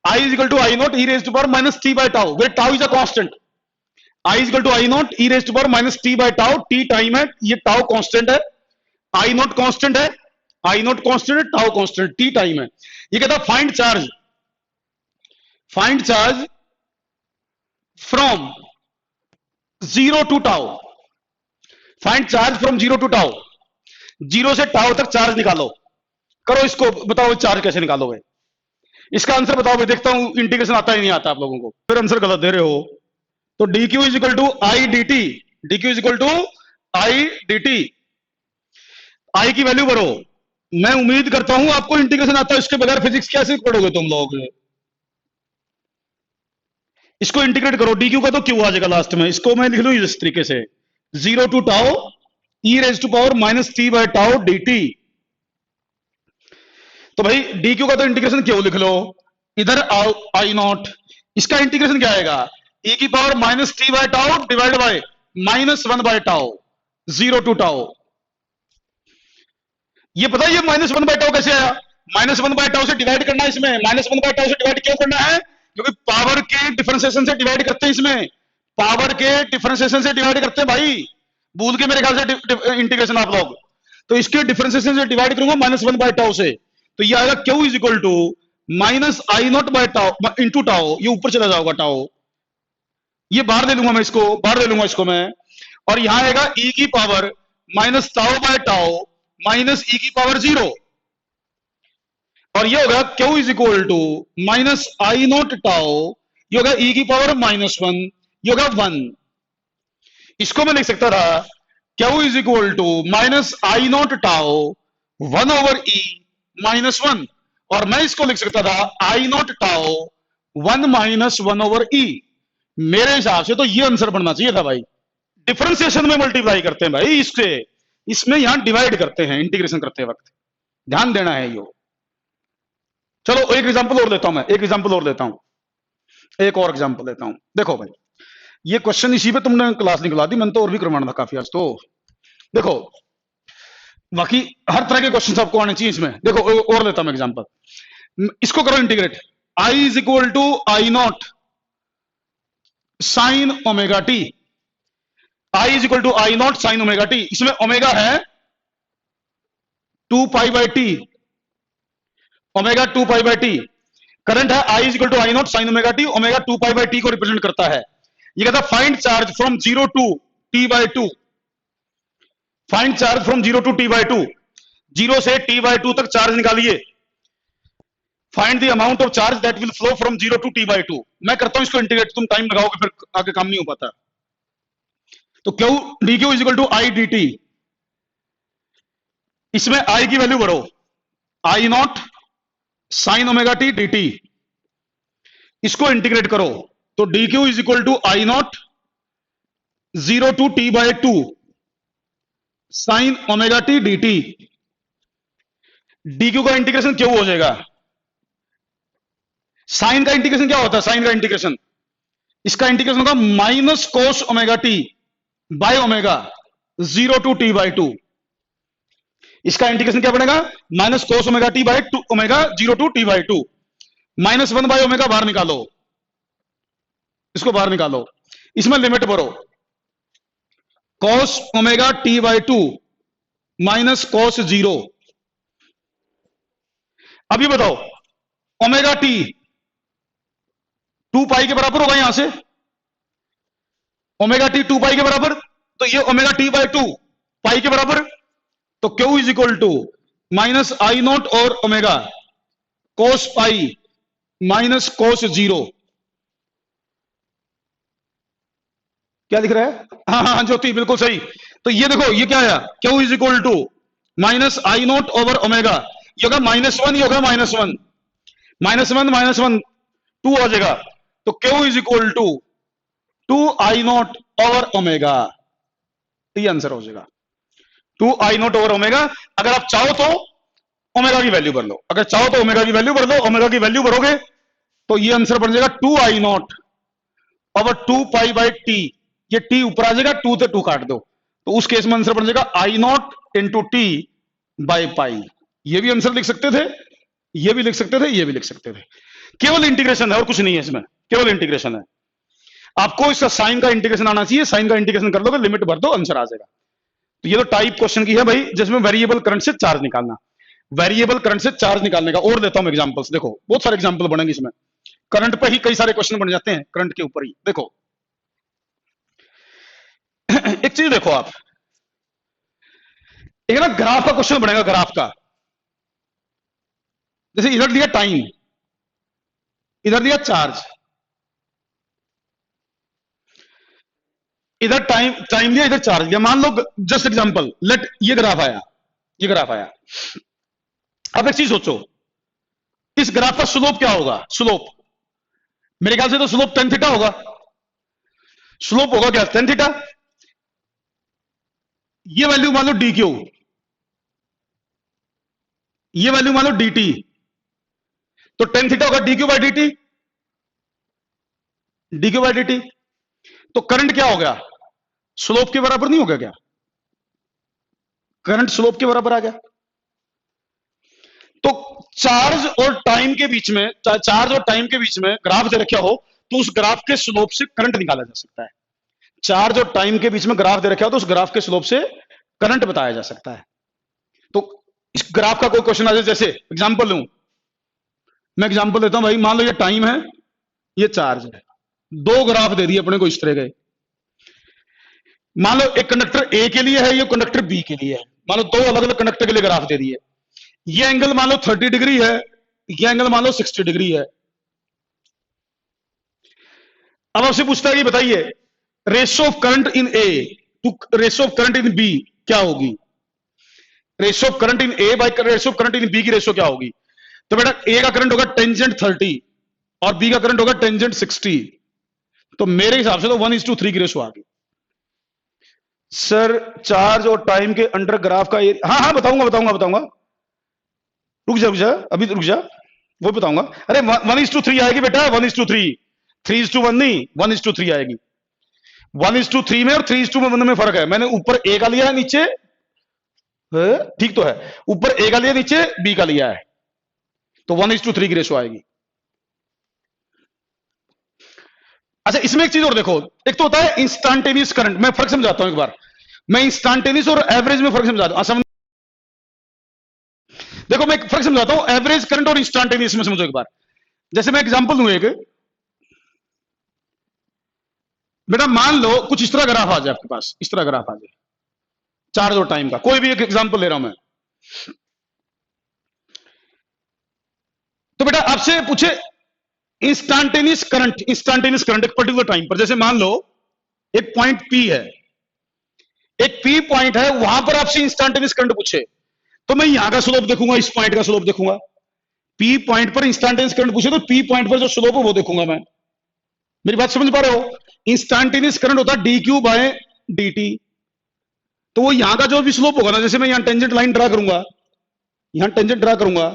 I is equal to I naught e raise to power minus T by tau, where tau is a constant. I is equal to I naught e raise to power minus T by tau, t time है, ये tau constant है, I naught constant है, I naught constant है, tau constant, t time है। ये कहता find charge, find charge from 0 to tau, find charge from 0 to tau, 0 से tau तक चार्ज निकालो। करो इसको, बताओ चार्ज कैसे निकालोगे, इसका आंसर बताओ भाई, देखता हूं इंटीग्रेशन आता ही नहीं आता आप लोगों को, फिर आंसर गलत दे रहे हो। तो dq is equal to I D T, dq is equal to I D T, I की वैल्यू भरो। मैं उम्मीद करता हूं आपको इंटीग्रेशन आता है, इसके बगैर फिजिक्स कैसे पढ़ोगे तुम लोग। इसको इंटीग्रेट करो, dq का तो q आ जाएगा लास्ट में, इसको मैं लिख लूं इस तरीके से, 0 to tau e raise to power minus T by tau d t. तो भाई dq का तो इंटीग्रेशन क्यों लिख लो, इधर आई नॉट, इसका इंटीग्रेशन क्या आएगा, ई की power minus T by tau divide by -1/टाउ 0 to टाउ। ये पता है ये -1/टाउ कैसे आया? -1/टाउ से डिवाइड करना है इसमें। -1/टाउ से डिवाइड क्यों करना है? क्योंकि पावर के डिफरेंशिएशन से डिवाइड करते हैं इसमें, पावर के डिफरेंशिएशन से डिवाइड करते हैं भाई। भूल के मेरे ख्याल से इंटीग्रेशन आप लोग, तो इसके डिफरेंशिएशन से डिवाइड करूंगा -1/टाउ से, तो ये आएगा Q इज इक्वल टू -I0/टाउ इंटू टाउ, ये ऊपर चला जाएगा टाउ, ये बाहर ले लूंगा मैं इसको, बाहर ले लूंगा इसको मैं, और यहां आएगा e की पावर -टाउ/टाउ माइनस e की पावर 0, और ये होगा Q इज इक्वल टू -I0/टाउ, ये होगा e की पावर -1, ये होगा 1। इसको मैं लिख सकता था Q इज इक्वल टू -I0/टाउ 1/e -1, और मैं इसको लिख सकता था I0/टाउ 1 - 1/e। मेरे हिसाब से तो ये आंसर बनना चाहिए था भाई। डिफरेंशिएशन में मल्टीप्लाई करते हैं भाई इससे, इसमें यहां डिवाइड करते हैं इंटीग्रेशन करते वक्त, ध्यान देना है यो। चलो एक एग्जांपल और लेता हूं मैं, एक एग्जांपल और लेता हूं, एक और एग्जांपल लेता हूं। देखो भाई ये क्वेश्चन इसी पे तुमने क्लास निकला दी, मैंने तो और भी करवाना था काफी आज तो। देखो बाकी हर तरह के क्वेश्चन आपको आने चाहिए इसमें। देखो और लेता हूं एग्जांपल, इसको करो integrate, I is equal to I0 sine omega t, I is equal to I0 sine omega t, इसमें ओमेगा है 2π/t, ओमेगा 2π/t, करंट है I is equal to I0 sine omega t, omega 2π/t को represent करता है। ये कहता find charge from 0 to t/2, find charge from 0 to t/2, 0 से t/2 तक चार्ज निकालिए। Find the amount of charge that will flow from 0 to t/2। मैं करता हूं इसको इंटीग्रेट, तुम टाइम लगाओगे फिर आगे काम नहीं हो पाता। तो q dq is equal to I dt, इसमें I की वैल्यू भरो, I0 sine omega t dt, इसको इंटीग्रेट करो तो dq is equal to I0 0 to t/2 sine omega t dt। dq का इंटीग्रेशन क्यों हो जाएगा? साइन का इंटीग्रेशन क्या होता है? साइन का इंटीग्रेशन, इसका इंटीग्रेशन होगा minus cos omega T by omega 0 to t/2। इसका इंटीग्रेशन क्या बनेगा? Minus cos omega T by omega 0 to t/2, -1 by omega बाहर निकालो, इसको बाहर निकालो, इसमें लिमिट भरो, cos omega t/2 minus cos 0। अभी बताओ ओमेगा टी 2π के बराबर होगा, यहां से ओमेगा टी 2π के बराबर, तो ये ओमेगा t/2 पाई के बराबर, तो Q is equal to -I0 और omega cos pi minus cos 0। क्या दिख रहा है? हाँ ज्योति बिल्कुल सही। तो ये देखो ये क्या है, Q is equal to -I0 over omega, ये होगा -1, ये होगा -1, -1 2 हो जाएगा, तो Q is equal to 2I0 over omega, ये आंसर हो जाएगा 2I0 ओवर ओमेगा। अगर आप चाहो तो ओमेगा की वैल्यू भर लो, अगर चाहो तो ओमेगा की वैल्यू भर लो, ओमेगा की वैल्यू भरोगे तो ये आंसर बन जाएगा 2I0 ओवर 2π/t, ये t ऊपर आ जाएगा, 2 से 2 काट दो, तो उस केस में आंसर बन जाएगा I0 into T by pi. ये भी आंसर लिख सकते थे, ये भी लिख सकते थे, ये भी लिख सकते थे, केवल इंटीग्रेशन है और कुछ नहीं है इसमें, केवल इंटीग्रेशन है। आपको इसका साइन का इंटीग्रेशन आना चाहिए, साइन का इंटीग्रेशन कर लोगे, लिमिट भर दो, आंसर आ जाएगा। तो ये तो टाइप क्वेश्चन की है भाई, जिसमें वेरिएबल करंट से चार्ज निकालना, वेरिएबल करंट से चार्ज निकालने का। और देता हूं एग्जांपल्स, देखो बहुत सारे एग्जांपल बनेंगे इसमें, करंट पे ही कई सारे क्वेश्चन बन जाते हैं, करंट के ऊपर ही। देखो एक चीज देखो आप, एक ना ग्राफ का क्वेश्चन बनेगा, ग्राफ का, जैसे इधर दिया टाइम, इधर दिया चार्ज, इधर टाइम दिया, इधर चार्ज दिया। मान लो जस्ट एग्जांपल लेट, ये ग्राफ आया, ये ग्राफ आया। अब एक चीज सोचो, इस ग्राफ का स्लोप क्या होगा? स्लोप मेरे ख्याल से तो स्लोप tan थीटा होगा, स्लोप होगा क्या? tan theta. ये वैल्यू मान लो dq, ये वैल्यू मान लो dt, तो tan थीटा होगा dq by dt। Dq by dt। तो करंट क्या हो गया, स्लोप के बराबर नहीं हो गया क्या, करंट स्लोप के बराबर आ गया। तो चार्ज और टाइम के बीच में, चार्ज और टाइम के बीच में ग्राफ दे रखा हो तो उस ग्राफ के स्लोप से करंट निकाला जा सकता है। चार्ज और टाइम के बीच में ग्राफ दे रखा हो तो उस ग्राफ के स्लोप से करंट बताया जा सकता है। तो इस ग्राफ का कोई क्वेश्चन आ जाए, जैसे एग्जांपल लूं, मैं एग्जांपल देता हूं भाई, मान लो ये टाइम है, ये चार्ज है, दो ग्राफ दे दिए अपने को इस तरह के। मान लो एक कंडक्टर ए के लिए है, ये कंडक्टर बी के लिए है, मान लो दो अलग अलग कंडक्टर के लिए ग्राफ दे दिए। ये एंगल मान लो 30 डिग्री है, ये एंगल मान लो 60 डिग्री है। अब आपसे पूछता है कि बताइए ratio of current in A to ratio of current in B क्या होगी, ratio of current in A by ratio of current in B की रेशियो क्या होगी। तो बेटा ए का करंट होगा टेंजेंट 30 और बी का करंट होगा टेंजेंट 60। तो मेरे हिसाब से तो 1:3 की रेशियो आ गई। सर चार्ज और टाइम के अंडर ग्राफ का एरिया, हाँ हाँ बताऊंगा, रुक जा अभी रुक जा, वो बताऊंगा। अरे 1:3 आएगी बेटा, 1:3, 3:1 नहीं, 1:3 आएगी। 1:3 में और 3:1 में फर्क है। मैंने ऊपर ए का लिया है, नीचे ठीक तो है, ऊपर ए का लिया, नीचे बी का लिया है, तो 1:3 की रेशियो आएगी। अच्छा इसमें एक चीज और देखो, एक तो होता है इंस्टेंटेनियस करंट, मैं फर्क समझाता हूं एक बार, मैं इंस्टेंटेनियस और एवरेज में फर्क समझाता हूं। देखो मैं एक फर्क समझाता हूं एवरेज करंट और इंस्टेंटेनियस में, समझो एक बार। जैसे मैं एग्जांपल दूं एक, बेटा मान लो कुछ इस तरह ग्राफ आ जाए आपके पास, इस तरह ग्राफ आ जाए चार्ज और टाइम का, कोई भी एक एग्जांपल ले रहा हूं मैं। तो बेटा आपसे पूछे इंस्टेंटेनियस करंट एक पर्टिकुलर टाइम पर, जैसे मान लो एक पॉइंट पी है, एक पी पॉइंट है, वहां पर आपसे इंस्टेंटेनियस करंट पूछे, तो मैं यहां का स्लोप देखूंगा, इस पॉइंट का स्लोप देखूंगा। पी पॉइंट पर इंस्टेंटेनियस करंट पूछे तो पी पॉइंट पर जो स्लोप है वो देखूंगा मैं। मेरी बात समझ पा रहे हो, इंस्टेंटेनियस करंट होता है dq बाय dt। तो वो यहां का जो भी स्लोप होगा ना, जैसे मैं यहां टेंजेंट लाइन ड्रा करूंगा, यहां टेंजेंट ड्रा करूंगा,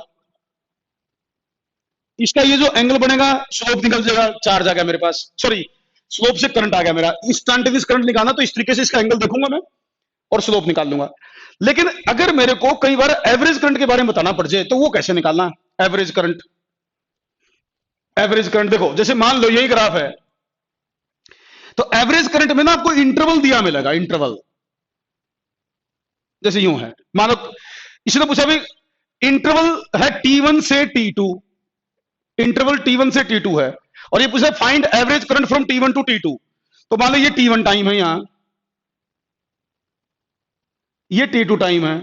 इसका ये जो एंगल बनेगा स्लोप निकल जाएगा, चार्ज आ गया मेरे पास, सॉरी स्लोप से करंट आ गया मेरा। इंस्टेंटेनियस करंट निकालना तो इस तरीके से इसका एंगल देखूंगा मैं और स्लोप निकाल लूंगा। लेकिन अगर मेरे को कई बार एवरेज करंट के बारे में बताना पड़ जाए तो वो कैसे निकालना, एवरेज करंट। एवरेज करंट देखो, जैसे मान लो यही ग्राफ है, तो एवरेज करंट में ना आपको इंटरवल दिया मिलेगा, इंटरवल जैसे यूं है, मान लो इसने पूछा भी इंटरवल है T1 से T2, इंटरवल T1 से T2 है, और ये पूछा find average current from T1 to T2। तो मान लो ये T1 टाइम है, यहां ये T2 टाइम है,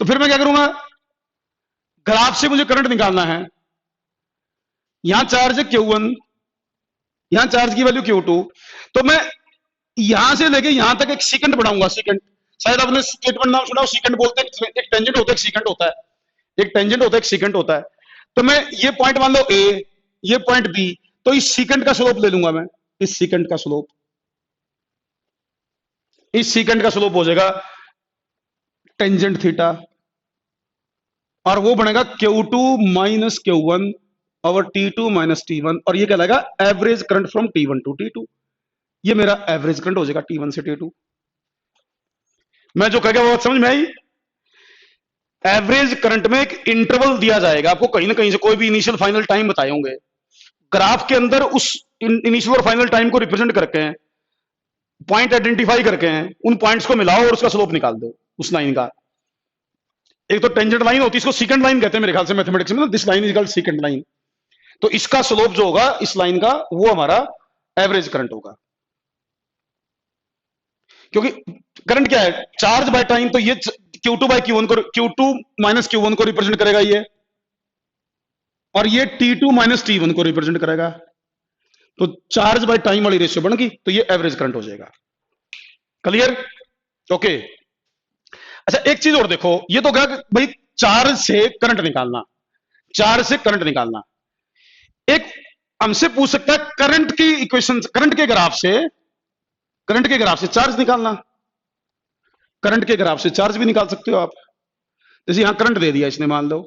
तो फिर मैं क्या करूंगा, ग्राफ से मुझे करंट निकालना है। यहां चार्ज है Q1, यहां चार्ज की वैल्यू Q2, तो मैं यहां से लेके यहां तक एक सेकंड बढ़ाऊंगा, सेकंड। शायद आपने स्टेटमेंट नाम सुना हो, सेकंड बोलते हैं, एक टेंजेंट होता है, एक सेकंड होता है, एक टेंजेंट होता है, एक सेकंड होता है। तो मैं ये पॉइंट मान लो ए, ये पॉइंट बी, तो इस सेकंड का स्लोप ले लूंगा मैं, इस सेकंड का स्लोप, इस सेकंड का स्लोप हो जाएगा टेंजेंट थीटा, और वो बनेगा Q2 माइनस Q1 और T2 माइनस T1, और ये कहलाएगा average current from T1 to T2। ये मेरा एवरेज करंट हो जाएगा T1 से T2। मैं जो कह गया वो बात समझ में आई। एवरेज करंट में एक इंटरवल दिया जाएगा आपको, कहीं ना कहीं से कोई भी इनिशियल फाइनल टाइम बताए होंगे, ग्राफ के अंदर उस इनिशियल और फाइनल टाइम को रिप्रेजेंट करके हैं, पॉइंट आइडेंटिफाई करके हैं, उन पॉइंट्स को मिलाओ और उसका स्लोप निकाल दो उस लाइन का। एक तो टेंजेंट लाइन होती है, इसको सेकंड लाइन कहते हैं मेरे ख्याल से मैथमेटिक्स में, this line is called second line. तो इसका स्लोप जो होगा इस लाइन का, वो हमारा एवरेज करंट होगा। क्योंकि करंट क्या है, चार्ज बाय टाइम, तो ये Q2 बाय Q1 को, Q2 माइनस Q1 को रिप्रेजेंट करेगा ये, और ये T2 माइनस T1 को रिप्रेजेंट करेगा। तो चार्ज बाय टाइम वाली रेशियो बन गई, तो ये एवरेज करंट हो जाएगा। Clear, okay. अच्छा एक चीज और देखो, ये तो क्या भाई चार्ज से करंट निकालना, चार्ज से करंट निकालना। एक हमसे पूछ सकता है करंट की इक्वेशन, करंट के ग्राफ से, करंट के ग्राफ से चार्ज निकालना। करंट के ग्राफ से चार्ज भी निकाल सकते हो आप। जैसे यहां करंट दे दिया इसने, मान लो,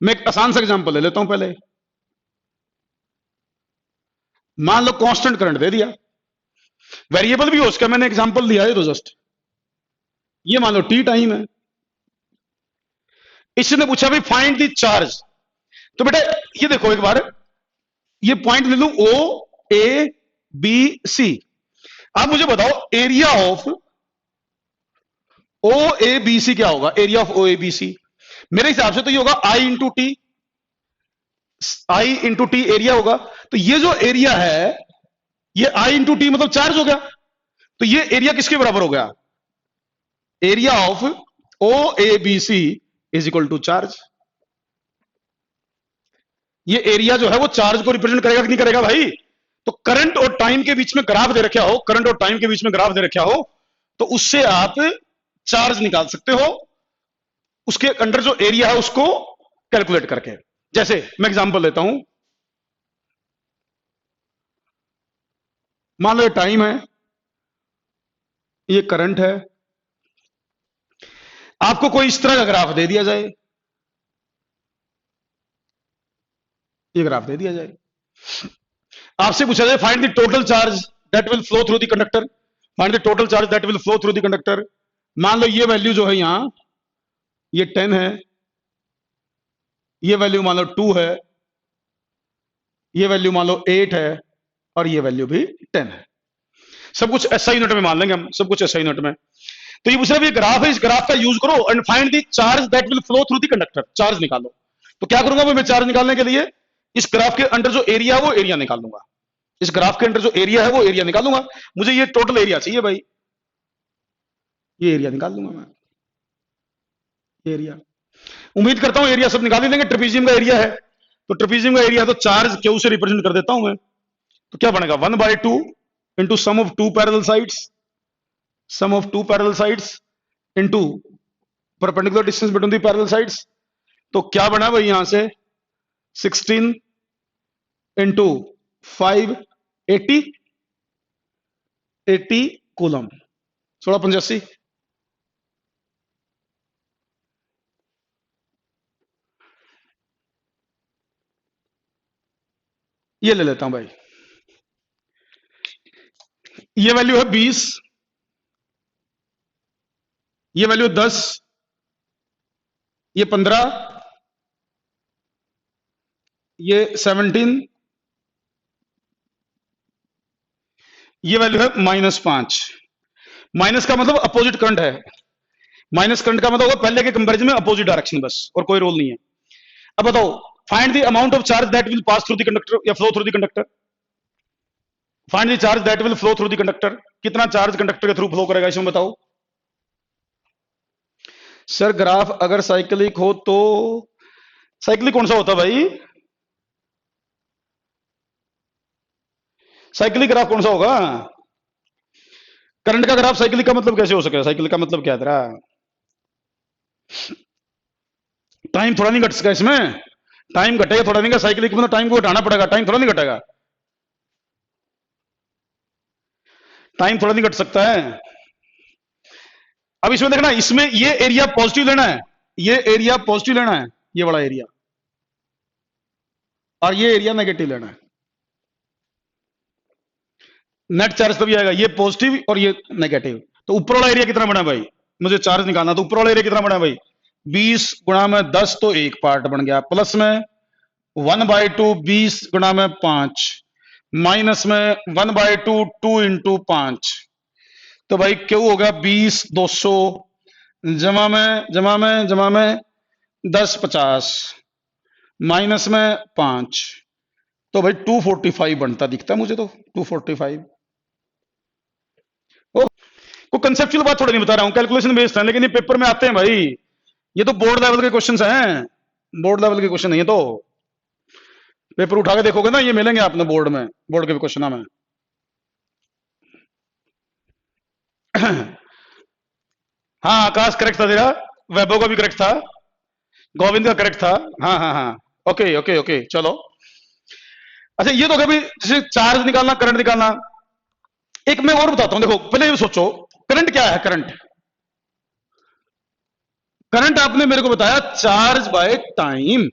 मैं एक आसान सा एग्जांपल ले लेता हूं पहले। मान लो कांस्टेंट करंट दे दिया, वेरिएबल भी हो उसका, मैंने एग्जांपल दिया है तो जस्ट, ये मान लो टी टाइम है। इसने पूछा भाई फाइंड द चार्ज, तो बेटा ये देखो एक बार, ये पॉइंट ले लू ओ ए बी सी। आप मुझे बताओ area of O A B C क्या होगा, area of O A B C मेरे हिसाब से तो ये होगा I into t, I into t area होगा। तो ये जो एरिया है ये आई इंटू टी मतलब चार्ज हो गया, तो ये एरिया किसके बराबर हो गया, area of O A B C is equal to charge. ये एरिया जो है वो चार्ज को रिप्रेजेंट करेगा कि नहीं करेगा भाई। तो करंट और टाइम के बीच में ग्राफ दे रखा हो, करंट और टाइम के बीच में ग्राफ दे रखा हो, तो उससे आप चार्ज निकाल सकते हो, उसके अंडर जो एरिया है उसको कैलकुलेट करके। जैसे मैं एग्जांपल लेता हूं, मान लो ये टाइम है, ये करंट है, आपको कोई इस तरह का ग्राफ दे दिया जाए, ये ग्राफ दे दिया जाए, आपसे पूछा जाए find the total charge that will flow through the conductor, find the total charge that will flow through the conductor. मान लो ये वैल्यू जो है यहां ये 10 है, ये वैल्यू मान लो 2 है, ये वैल्यू मान लो 8 है, और ये वैल्यू भी 10 है। सब कुछ ऐसा यूनिट में मान लेंगे हम, सब कुछ ऐसा यूनिट में। तो ये पूछ रहा है ग्राफ है, इस ग्राफ का यूज करो and find the charge that will flow through the conductor, charge निकालो। तो क्या करूंगा मैं चार्ज निकालने के लिए, इस ग्राफ के अंडर जो एरिया है वो एरिया निकाल लूंगा, इस ग्राफ के अंडर जो एरिया है वो एरिया निकालूंगा। मुझे ये टोटल एरिया चाहिए भाई, ये एरिया निकाल लूंगा मैं, एरिया। उम्मीद करता हूं एरिया सब निकाल ही लेंगे। ट्रेपीजियम का एरिया है, तो ट्रेपीजियम का एरिया तो चार्ज क्यू से रिप्रेजेंट कर देता हूं मैं। तो क्या बनेगा 1/2 into sum of two parallel sides, sum of two parallel sides into perpendicular distance between the parallel sides. तो क्या बना भाई यहां से 16 इंटू 5 80 80 कूलम, 1685। ये ले लेता हूं भाई, ये वैल्यू है 20, ये वैल्यू 10, ये 15, ये 17, ये वैल्यू है -5। माइनस का मतलब अपोजिट करंट है, माइनस करंट का मतलब होगा पहले के कंपैरिजन में अपोजिट डायरेक्शन, बस और कोई रोल नहीं है। अब बताओ find the amount of charge that will pass through the conductor या flow through the conductor, find the charge that will flow through the conductor, कितना चार्ज कंडक्टर के थ्रू फ्लो करेगा इसमें बताओ। सर ग्राफ अगर साइक्लिक हो तो, cyclic कौन सा होता भाई, साइक्लिक ग्राफ कौन सा होगा, करंट का ग्राफ साइक्लिक का मतलब कैसे हो सकेगा, साइक्लिक का मतलब क्या है तेरा, टाइम थोड़ा नहीं घट सका इसमें, टाइम घटेगा थोड़ा नहीं, साइक्लिक में तो टाइम को घटाना पड़ेगा, टाइम थोड़ा नहीं घटेगा, टाइम थोड़ा नहीं घट सकता है। अब इसमें देखना, इसमें ये एरिया पॉजिटिव लेना है, ये एरिया पॉजिटिव लेना है, ये बड़ा एरिया, और ये एरिया नेगेटिव लेना है। नेट चार्ज तभी आएगा, ये पॉजिटिव और ये नेगेटिव। तो ऊपर वाला एरिया कितना बना भाई, मुझे चार्ज निकालना, तो ऊपर वाला एरिया कितना बना भाई 20 गुणा में 10, तो एक पार्ट बन गया, प्लस में 1/2 20 गुणा में 5, माइनस में 1/2 2 इंटू 5। तो भाई क्यों होगा 20 200, जमा में 10 50, माइनस में 5, तो भाई 245 बनता दिखता है मुझे तो, 245। को कंसेप्चुअल बात थोड़ी नहीं बता रहा हूं, कैलकुलेशन बेस्ड है, लेकिन ये पेपर में आते हैं भाई, ये तो बोर्ड लेवल के क्वेश्चंस हैं, बोर्ड लेवल के क्वेश्चन नहीं है। तो पेपर उठा के देखोगे ना, ये मिलेंगे आपने बोर्ड में, बोर्ड के क्वेश्चन में। हाँ आकाश करेक्ट था तेरा, वैभव का भी करेक्ट था, गोविंद का करेक्ट था, हाँ हाँ हाँ, ओके ओके ओके चलो। अच्छा ये तो कभी जैसे चार्ज निकालना, करंट निकालना, एक मैं और बताता हूं, देखो पहले ये सोचो करंट क्या है, करंट, करंट आपने मेरे को बताया चार्ज बाय टाइम,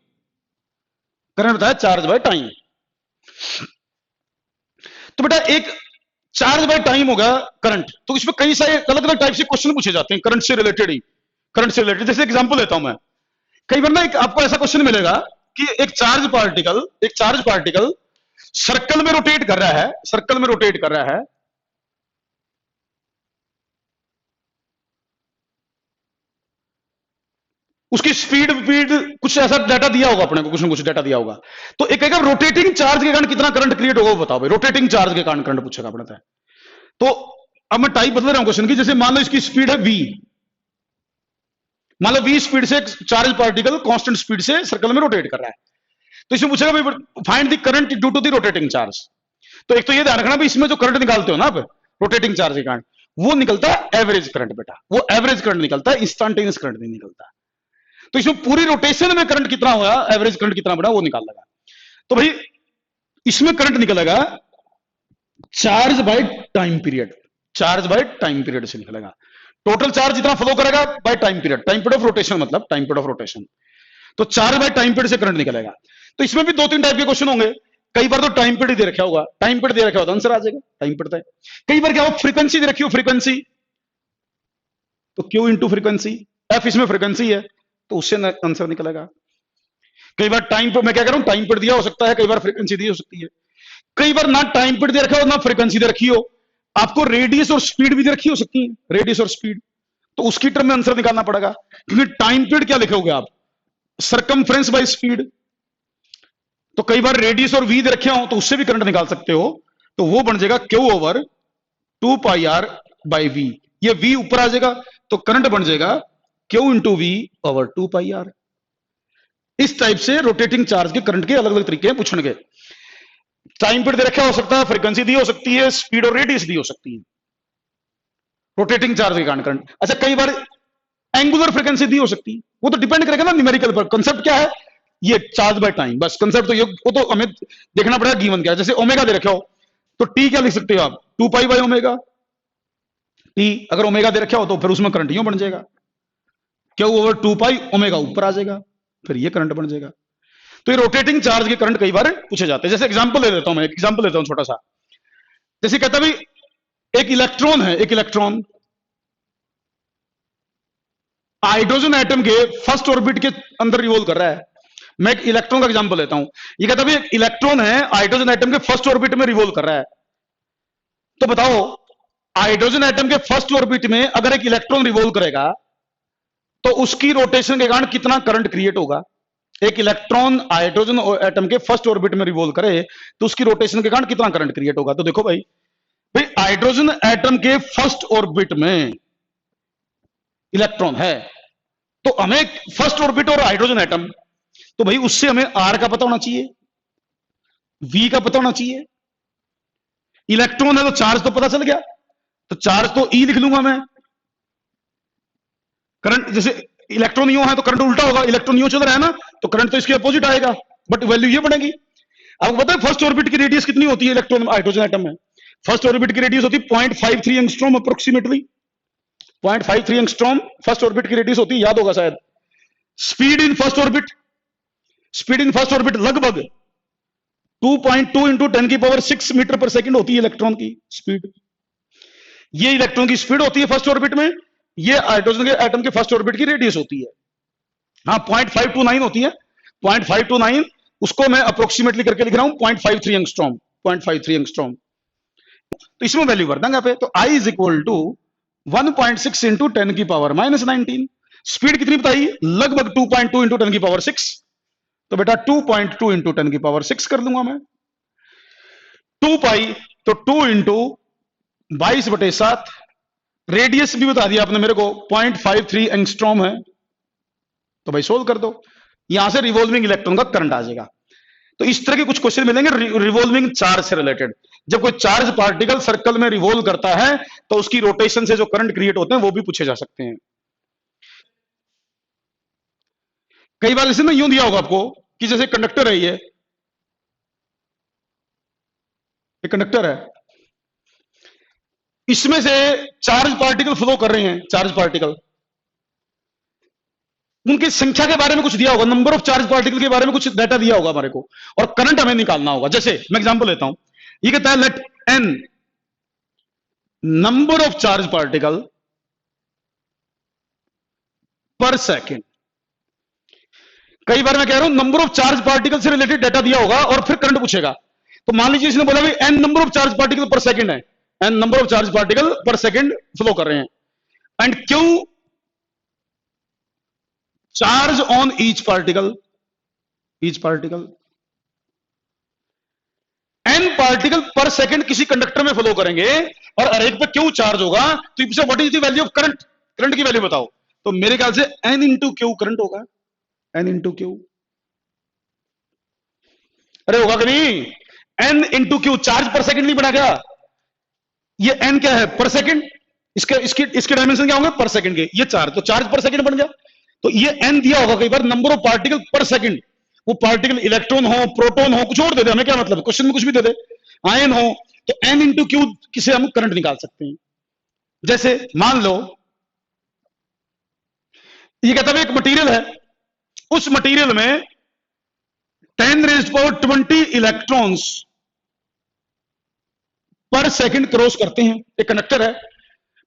करंट बताया चार्ज बाय टाइम। तो बेटा एक चार्ज बाय टाइम होगा करंट, तो इसमें कई सारे अलग अलग टाइप से क्वेश्चन पूछे जाते हैं करंट से रिलेटेड ही, करंट से रिलेटेड। जैसे एग्जांपल लेता हूं मैं, कई बार ना एक आपको ऐसा क्वेश्चन मिलेगा कि एक चार्ज पार्टिकल सर्कल में रोटेट कर रहा है, सर्कल में रोटेट कर रहा है, उसकी स्पीड कुछ ऐसा डाटा दिया होगा अपने को, कुछ ना कुछ डाटा दिया होगा। तो एक कहेगा रोटेटिंग चार्ज के कारण कितना करंट क्रिएट होगा, वो बताओ भाई। रोटेटिंग चार्ज के कारण करंट पूछेगा अपने से। तो अब मैं टाइप बदल रहा हूं क्वेश्चन की। जैसे मान लो इसकी स्पीड है v, मान लो v स्पीड से चार्ज पार्टिकल कांस्टेंट स्पीड से सर्कल में रोटेट कर रहा है। तो इसमें पूछेगा भाई find the current due to the rotating charge. तो एक तो ये ध्यान रखना भाई, इसमें जो करंट निकालते हो ना आप रोटेटिंग चार्ज के कारण, वो निकलता है एवरेज करंट बेटा, वो एवरेज करंट निकलता है, इंस्टेंटेनियस करंट नहीं निकलता। तो इसमें पूरी रोटेशन में करंट कितना हुआ, एवरेज करंट कितना बना, वो निकाल लगा। तो भाई इसमें करंट निकलेगा charge by time period, charge by time period से निकलेगा। टोटल चार्ज जितना फ्लो करेगा by time period, time period of rotation मतलब टाइम पीरियड ऑफ रोटेशन। तो चार्ज बाय टाइम पीरियड से करंट निकलेगा। तो इसमें भी दो तीन टाइप के क्वेश्चन होंगे। कई बार तो टाइम पीरियड दे रखा होगा, टाइम पीरियड दे रखा होगा, आंसर आ जाएगा टाइम पीरियड है। कई बार क्या हो, फ्रीक्वेंसी दे रखी हो, फ्रीक्वेंसी, तो क्यू इंटू फ्रीक्वेंसी, एफ इसमें फ्रीक्वेंसी है, तो उससे आंसर निकलेगा। कई बार टाइम पर, मैं क्या कह रहा हूं, टाइम पीरियड दिया हो सकता है, कई बार फ्रीक्वेंसी दी हो सकती है। कई बार ना टाइम पीरियड दे रखा हो ना फ्रीक्वेंसी दे रखी हो, आपको रेडियस और स्पीड भी दे रखी हो सकती है, रेडियस और स्पीड, तो उसकी टर्म में आंसर निकालना पड़ेगा। क्योंकि टाइम पीरियड क्या लिखोगे आप, सरकमफ्रेंस बाय स्पीड। तो कई बार रेडियस और वी दे रखे हो तो उससे भी करंट निकाल सकते हो, तो वो बन जाएगा q over 2 pi r by v. ये वी ऊपर आ जाएगा तो करंट बन जाएगा q into v over 2 pi r. इस टाइप से रोटेटिंग चार्ज के करंट के अलग अलग तरीके हैं पूछने के। टाइम पीरियड दे रखा हो सकता है, फ्रीक्वेंसी दी हो सकती है, स्पीड और रेडियस दी हो सकती है, रोटेटिंग चार्ज के कारण करंट। अच्छा कई बार एंगुलर फ्रीक्वेंसी दी हो सकती है, वो तो डिपेंड करेगा ना न्यूमेरिकल पर। कंसेप्ट क्या है, ये चार्ज बाय टाइम, बस कंसेप्ट तो ये, वो तो हमें देखना पड़ेगा गिवन क्या है। जैसे ओमेगा दे रखे हो तो टी क्या लिख सकते हो आप, 2 पाई बाय ओमेगा टी। अगर ओमेगा दे रखा हो तो फिर उसमें करंट यूं बन जाएगा, क्यू ओवर 2 पाई ओमेगा ऊपर आ जाएगा, फिर ये करंट बन जाएगा। तो ये रोटेटिंग चार्ज के करंट कई बार पूछे जाते हैं। जैसे एग्जांपल ले लेता हूं मैं, एक एग्जांपल लेता हूं छोटा सा। जैसे कहता भाई एक इलेक्ट्रॉन है, एक इलेक्ट्रॉन हाइड्रोजन एटम के फर्स्ट ऑर्बिट के अंदर रिवॉल्व कर रहा है। मैं एक इलेक्ट्रॉन का एग्जांपल लेता हूं। ये कहता है एक इलेक्ट्रॉन है हाइड्रोजन एटम के फर्स्ट ऑर्बिट में रिवॉल्व कर रहा है। तो बताओ हाइड्रोजन एटम के फर्स्ट ऑर्बिट में अगर एक इलेक्ट्रॉन रिवॉल्व करेगा तो उसकी रोटेशन के कारण कितना करंट क्रिएट होगा। एक इलेक्ट्रॉन हाइड्रोजन एटम के फर्स्ट ऑर्बिट में रिवॉल्व करे तो उसकी रोटेशन के कारण कितना करंट क्रिएट होगा। तो देखो भाई, भाई हाइड्रोजन एटम के फर्स्ट ऑर्बिट में इलेक्ट्रॉन है, तो हमें फर्स्ट ऑर्बिट और हाइड्रोजन एटम, तो भाई उससे हमें आर का पता होना चाहिए, वी का पता होना चाहिए। इलेक्ट्रॉन है तो चार्ज तो पता चल गया, तो चार्ज तो ई लिख लूंगा मैं। करंट जैसे इलेक्ट्रॉन यूं है तो करंट उल्टा होगा, इलेक्ट्रॉन यूं चल रहा है ना तो करंट तो इसके अपोजिट आएगा, बट वैल्यू ये बनेगी। आपको पता है फर्स्ट ऑर्बिट की रेडियस कितनी होती है इलेक्ट्रॉन हाइड्रोजन एटम में? फर्स्ट ऑर्बिट की रेडियस होती है 0.53 angstrom approximately, 0.53 angstrom first orbit की रेडियस होती है, याद होगा शायद। Speed in first orbit, speed in first orbit लगभग 2.2 इंटू 10 की पावर 6 मीटर पर सेकंड होती है इलेक्ट्रॉन की स्पीड। ये इलेक्ट्रॉन की स्पीड होती है फर्स्ट ऑर्बिट में, ये हाइड्रोजन के एटम के फर्स्ट ऑर्बिट की रेडियस होती है। हाँ 0.529 होती है, 0.529, उसको मैं अप्रोक्सीमेटली करके लिख रहा हूं 0.53 एंगस्ट्रॉम, 0.53 एंगस्ट्रॉम। तो इसमें वैल्यू भर देंगे पे, तो I is equal to 1.6 into 10 की पावर -19। स्पीड कितनी बताई, लगभग 2.2 इंटू 10 की पावर 6, तो बेटा 2.2 इंटू 10 की पावर 6 कर दूंगा मैं। 2 पाई तो 2 इंटू 22/7, रेडियस भी बता दिया आपने मेरे को 0.53 एंगस्ट्रॉम है, तो भाई सोल्व कर दो, यहां से रिवॉल्विंग इलेक्ट्रॉन का करंट आ जाएगा। तो इस तरह के कुछ क्वेश्चन मिलेंगे रिवॉल्विंग चार्ज से रिलेटेड। जब कोई चार्ज पार्टिकल सर्कल में रिवॉल्व करता है तो उसकी रोटेशन से जो करंट क्रिएट होते हैं वो भी पूछे जा सकते हैं। कई बार इसमें यूं दिया होगा आपको कि जैसे कंडक्टर है, ये कंडक्टर है, इसमें से चार्ज पार्टिकल फ्लो कर रहे हैं, चार्ज पार्टिकल, उनकी संख्या के बारे में कुछ दिया होगा, नंबर ऑफ चार्ज पार्टिकल के बारे में कुछ डाटा दिया होगा हमारे को, और करंट हमें निकालना होगा। जैसे मैं एग्जांपल लेता हूं, ये कहता है let n number of charge particle per second. कई बार मैं कह रहा हूं नंबर ऑफ चार्ज पार्टिकल से रिलेटेड डाटा दिया होगा और फिर करंट पूछेगा। तो मान लीजिए इसने बोला भाई n number of charge particle पर सेकंड है, n number of charge particle पर सेकंड फ्लो कर रहे हैं, and Q charge on each particle n particle पर सेकंड किसी कंडक्टर में फ्लो करेंगे और हर एक पे क्यू चार्ज होगा। तो इससे what is the value of current, current की वैल्यू बताओ। तो मेरे ख्याल से n इंटू क्यू करंट होगा, n इंटू क्यू। अरे होगा कि नहीं? n इंटू क्यू, चार्ज पर सेकंड नहीं बना क्या? ये n क्या है? पर सेकंड। इसके डायमेंशन क्या होंगे? पर सेकंड के। ये चार्ज, तो चार्ज पर सेकंड बन गया। तो ये n दिया होगा कई बार, नंबर ऑफ पार्टिकल पर सेकंड। वो पार्टिकल इलेक्ट्रॉन हो, प्रोटॉन हो, कुछ और दे दे, हमें क्या मतलब, क्वेश्चन में कुछ भी दे दे, आयन हो, तो n इंटू क्यू किसे हम करंट निकाल सकते हैं। जैसे मान लो ये कहता है एक मटेरियल है, उस मटेरियल में 10⁻20 इलेक्ट्रॉन्स पर सेकंड क्रॉस करते हैं। एक कंडक्टर है,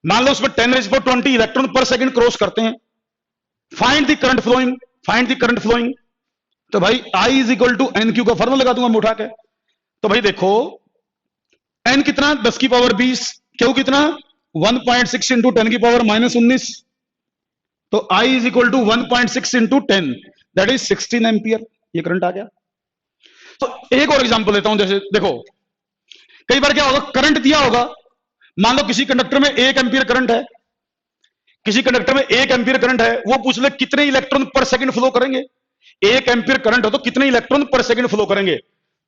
मान लो उसमें 10⁻20 इलेक्ट्रॉन पर सेकंड क्रॉस करते हैं। Find the current flowing, find the current flowing. तो भाई I is equal to n q का फॉर्मूला लगा दूंगा मैं उठा के। तो भाई देखो n कितना, 10 की पावर 20, क्यू कितना 1.6 इंटू 10 की पावर -19। तो I is equal to 1.6 into 10 that is 16 ampere. ये करंट आ गया। तो एक और एग्जांपल लेता हूं। जैसे देखो कई बार क्या होगा, करंट दिया होगा, मान लो किसी कंडक्टर में 1 एम्पियर करंट है, किसी कंडक्टर में 1 एम्पियर करंट है, वो पूछ ले कितने इलेक्ट्रॉन पर सेकंड फ्लो करेंगे। 1 एम्पियर करंट हो तो कितने इलेक्ट्रॉन पर सेकंड फ्लो करेंगे।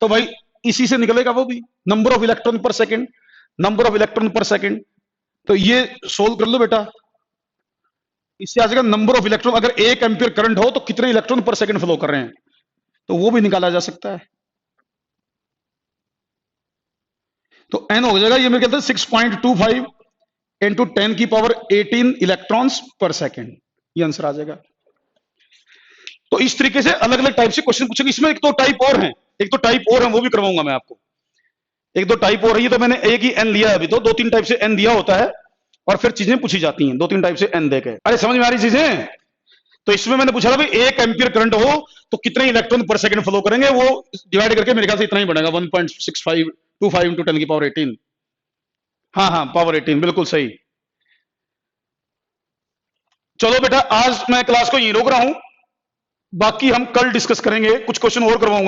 तो भाई इसी से निकलेगा वो भी, नंबर ऑफ इलेक्ट्रॉन पर सेकंड, नंबर ऑफ इलेक्ट्रॉन पर सेकंड। तो ये सोल्व कर लो बेटा, इससे आ जाएगा नंबर ऑफ इलेक्ट्रॉन। अगर 1 एम्पियर करंट हो तो कितने इलेक्ट्रॉन पर सेकंड फ्लो कर रहे हैं, तो वो भी निकाला जा सकता है। तो n हो जाएगा ये मेरे ख्याल से 6.25 इंटू 10 की पावर 18 इलेक्ट्रॉन्स पर सेकंड। ये आंसर आ जाएगा। तो इस तरीके से अलग अलग टाइप से क्वेश्चन पूछेंगे। इसमें एक तो टाइप और है, एक तो टाइप और है, वो भी करवाऊंगा मैं आपको। एक दो टाइप और है, तो मैंने एक ही n लिया है अभी, तो 2-3 टाइप से n दिया होता है और फिर चीजें पूछी जाती हैं 2-3 टाइप से n देके। अरे समझ में आ रही चीजें? तो इसमें मैंने पूछा था भाई 1 एम्पियर करंट हो तो कितने इलेक्ट्रॉन पर सेकंड फ्लो करेंगे, वो डिवाइड करके मेरे ख्याल से इतना ही बनेगा, 1.6525 इंटू 10 की पावर 18। हाँ पावर 18 बिल्कुल सही। चलो बेटा आज मैं क्लास को यहीं रोक रहा हूं, बाकी हम कल डिस्कस करेंगे, कुछ क्वेश्चन और करवाऊंगा।